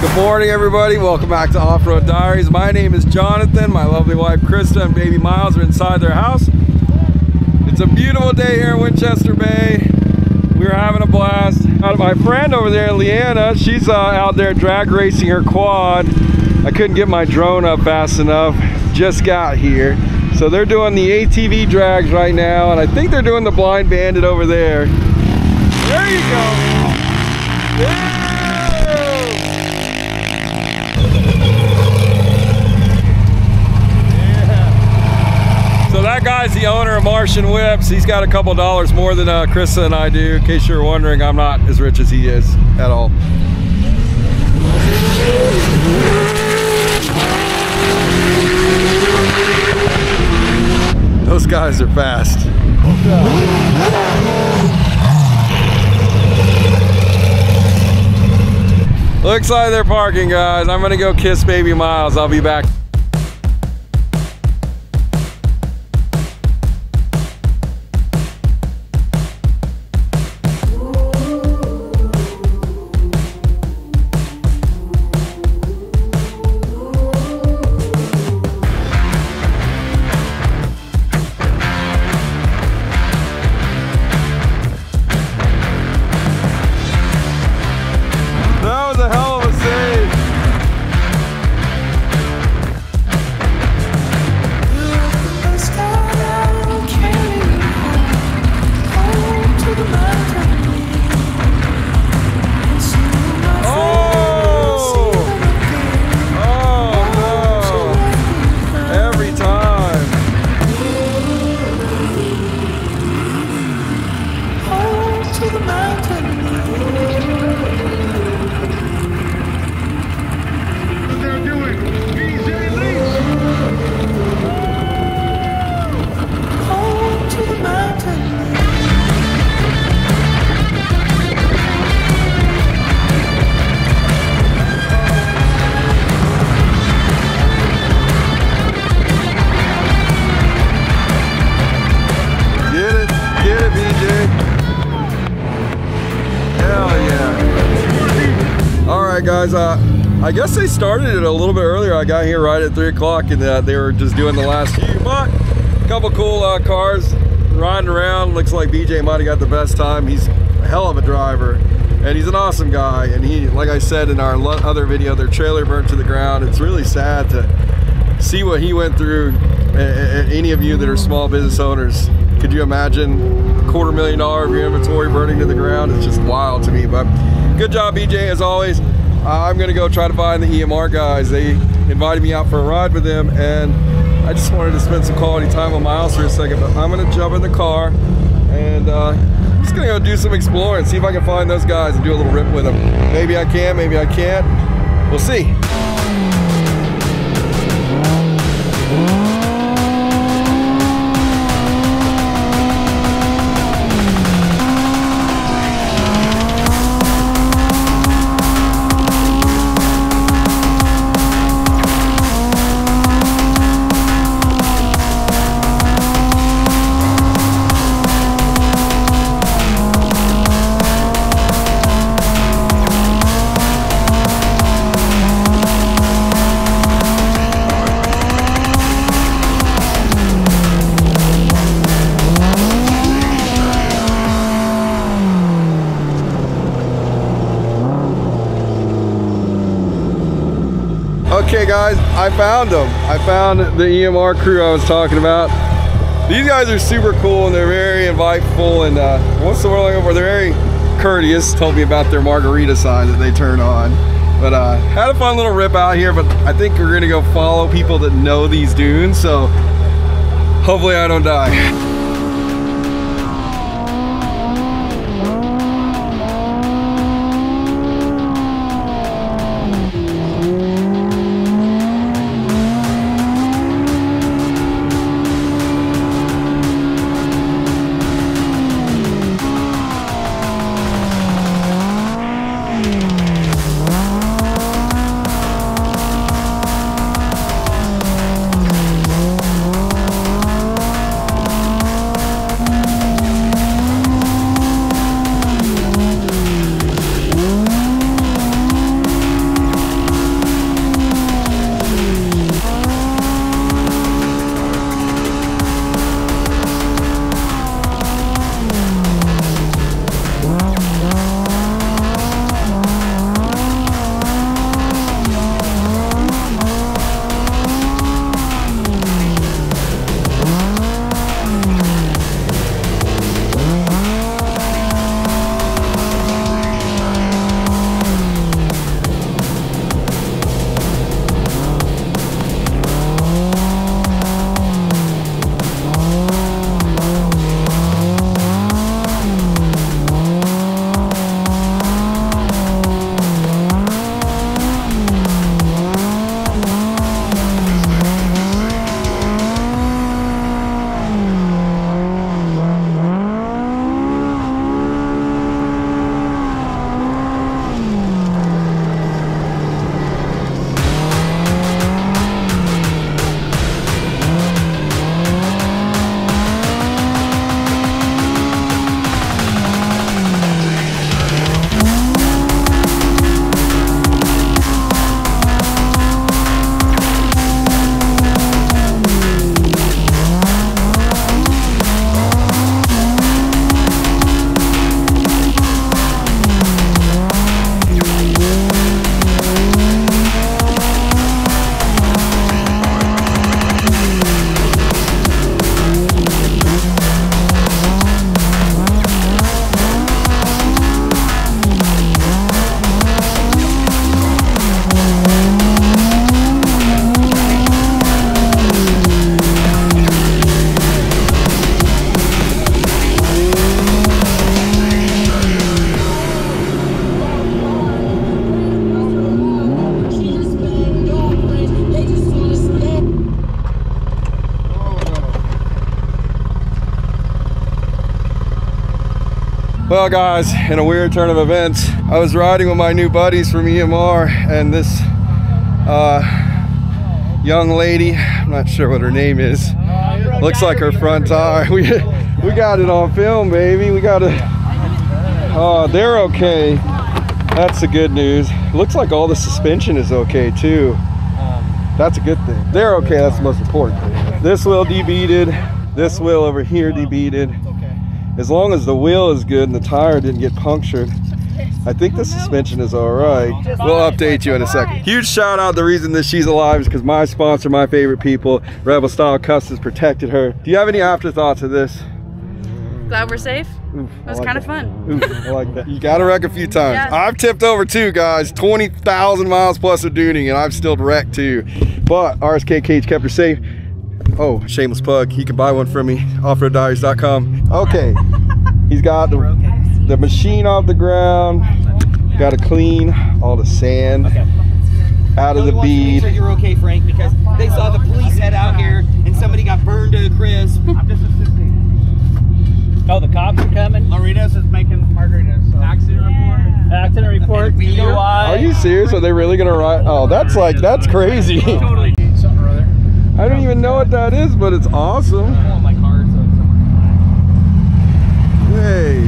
Good morning, everybody. Welcome back to Off-Road Diaries. My name is Jonathan. My lovely wife, Krista, and baby Miles are inside their house. It's a beautiful day here in Winchester Bay. We're having a blast. My friend over there, Leanna, she's out there drag racing her quad. I couldn't get my drone up fast enough. Just got here. So they're doing the ATV drags right now, and I think they're doing the Blind Bandit over there. There you go. Yeah. So that guy's the owner of Martian Whips. He's got a couple dollars more than Krista and I do. In case you're wondering, I'm not as rich as he is at all. Those guys are fast. Looks like they're parking, guys. I'm gonna go kiss baby Miles. I'll be back. Guys, I guess they started it a little bit earlier. I got here right at 3 o'clock and they were just doing the last few, but a couple cool cars riding around. Looks like BJ might have got the best time. He's a hell of a driver and he's an awesome guy, and he, like I said in our other video, their trailer burnt to the ground. It's really sad to see what he went through. Any of you that are small business owners, could you imagine $250,000 of your inventory burning to the ground? It's just wild to me, but good job BJ as always. I'm gonna go try to find the EMR guys. They invited me out for a ride with them, and I just wanted to spend some quality time with Miles for a second, but I'm gonna jump in the car and I'm just gonna go do some exploring, see if I can find those guys and do a little rip with them. Maybe I can, maybe I can't. We'll see. Okay guys, I found them. I found the EMR crew I was talking about. These guys are super cool and they're very inviteful, and what's the word I'm looking for? They're very courteous. Told me about their margarita sign that they turn on. But had a fun little rip out here, but I think we're gonna go follow people that know these dunes, so hopefully I don't die. Well guys, in a weird turn of events, I was riding with my new buddies from EMR, and this young lady, I'm not sure what her name is, looks like her front tire. We got it on film, baby. We got it. Oh, they're okay. That's the good news. Looks like all the suspension is okay too. That's a good thing. They're okay, that's the most important thing. This wheel debeaded, this wheel over here debeaded. As long as the wheel is good and the tire didn't get punctured, I think the suspension is all right. We'll update you in a second. Huge shout out, the reason that she's alive is because my sponsor, my favorite people, Rebel Style Kustoms, protected her. Do you have any afterthoughts of this? Glad we're safe. Oof, it was kind of fun. Oof, I like that. You gotta wreck a few times. Yeah. I've tipped over too, guys. 20,000 miles plus of duty, and I've still wrecked too. But RSK Cage kept her safe. Oh, shameless plug. You can buy one from me, offroaddiaries.com. Okay, he's got the machine off the ground. Got to clean all the sand out of the bead. Make sure you're okay, Frank, because they saw the police head out here and somebody got burned to a crisp. I'm just assisting. Oh, the cops are coming? Marita's is making Margarita's accident report. Accident report. Are you serious? Are they really gonna ride? Oh, that's crazy. Totally. Something or other. I don't even know what that is, but it's awesome. My car is Hey,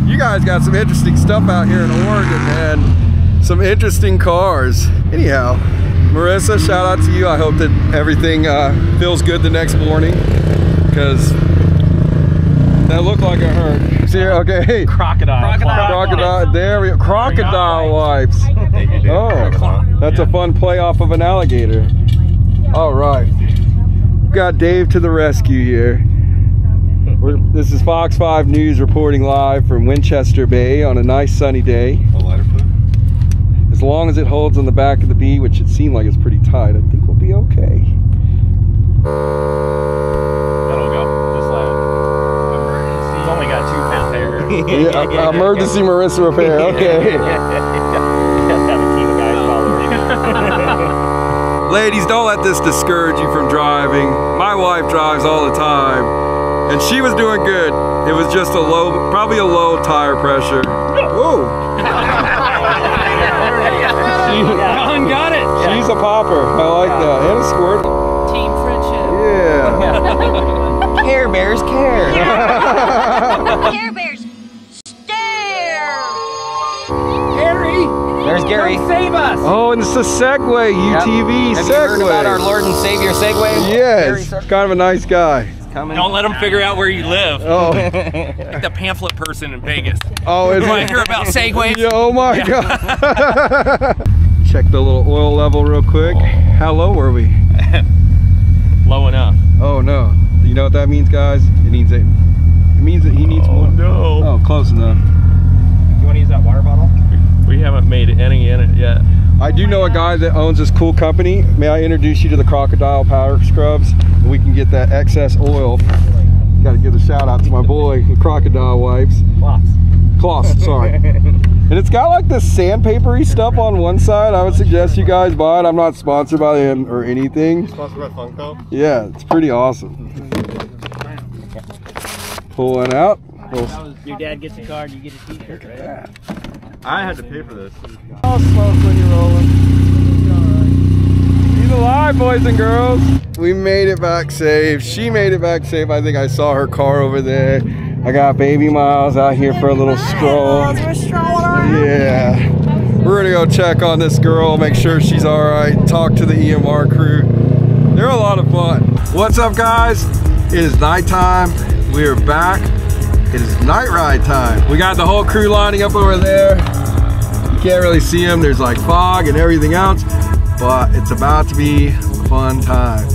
you guys got some interesting stuff out here in Oregon, man. Some interesting cars. Anyhow, Marissa, shout out to you. I hope that everything feels good the next morning, because that looked like it hurt. See here? Okay. Hey. Crocodile. There we go. Crocodile wipes. Oh, that's a fun play off of an alligator. All right. Got Dave to the rescue here. This is Fox 5 News reporting live from Winchester Bay on a nice sunny day. As long as it holds on the back of the bead, which it seemed like it's pretty tight, I think we'll be okay. That'll go. Just like emergency. It's only got 2 pound tires. Yeah, emergency Marissa repair. Okay. Ladies, don't let this discourage you from driving. My wife drives all the time, and she was doing good. It was just probably a low tire pressure. Whoa! Colin got it. She's a popper. I like that. And a squirt. Team friendship. Yeah. Care Bears care. Care Bears stare. Gary. There's Gary. Come save us. Oh, and it's a Segway, UTV Have Segway. you heard about our Lord and Savior Segway? Yes. Kind of a nice guy. Don't let them figure out where you live. Oh. Like the pamphlet person in Vegas. Oh, is you want to hear about Segways? Yeah, oh my God. Check the little oil level real quick. How low were we? Low enough. Oh no. You know what that means, guys? It means that he needs more. No. Oh, close enough. You want to use that water bottle? We haven't made any in it yet. I do know a guy that owns this cool company. May I introduce you to the Crocodile Power Scrubs? We can get that excess oil. Got to give a shout out to my boy, the Crocodile Wipes. Cloths, sorry. And it's got like this sandpapery stuff on one side. I would suggest you guys buy it. I'm not sponsored by him or anything. Sponsored by Funko? Yeah, it's pretty awesome. Pull one out. Your dad gets a card, you get a t-shirt, right? I had to pay for this. I'll smoke when you're rolling. He's alive, boys and girls. We made it back safe. She made it back safe. I think I saw her car over there. I got baby Miles out here for a little stroll. Yeah. We're gonna go check on this girl, make sure she's all right, talk to the EMR crew. They're a lot of fun. What's up, guys? It is nighttime. We are back. It is night ride time. We got the whole crew lining up over there. You can't really see them. There's like fog and everything else, but it's about to be a fun time.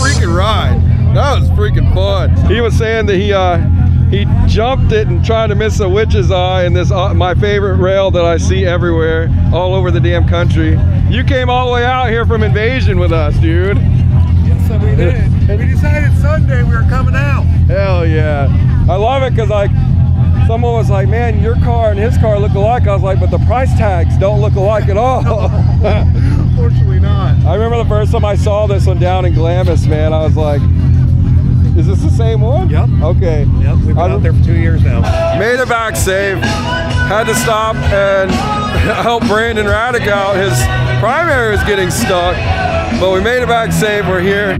freaking ride. That was freaking fun. He was saying that he jumped it and tried to miss a witch's eye in this my favorite rail that I see everywhere, all over the damn country. You came all the way out here from Invasion with us, dude. Yes, we did. We decided Sunday we were coming out. Hell yeah. I love it because like someone was like, man, your car and his car look alike. I was like, but the price tags don't look alike at all. Unfortunately not. I remember the first time I saw this one down in Glamis, man, I was like, is this the same one? Yep. Okay. Yep, we've been out there for 2 years now. Made it back safe. Had to stop and help Brandon Raddick out. His primary was getting stuck, but we made it back safe. We're here.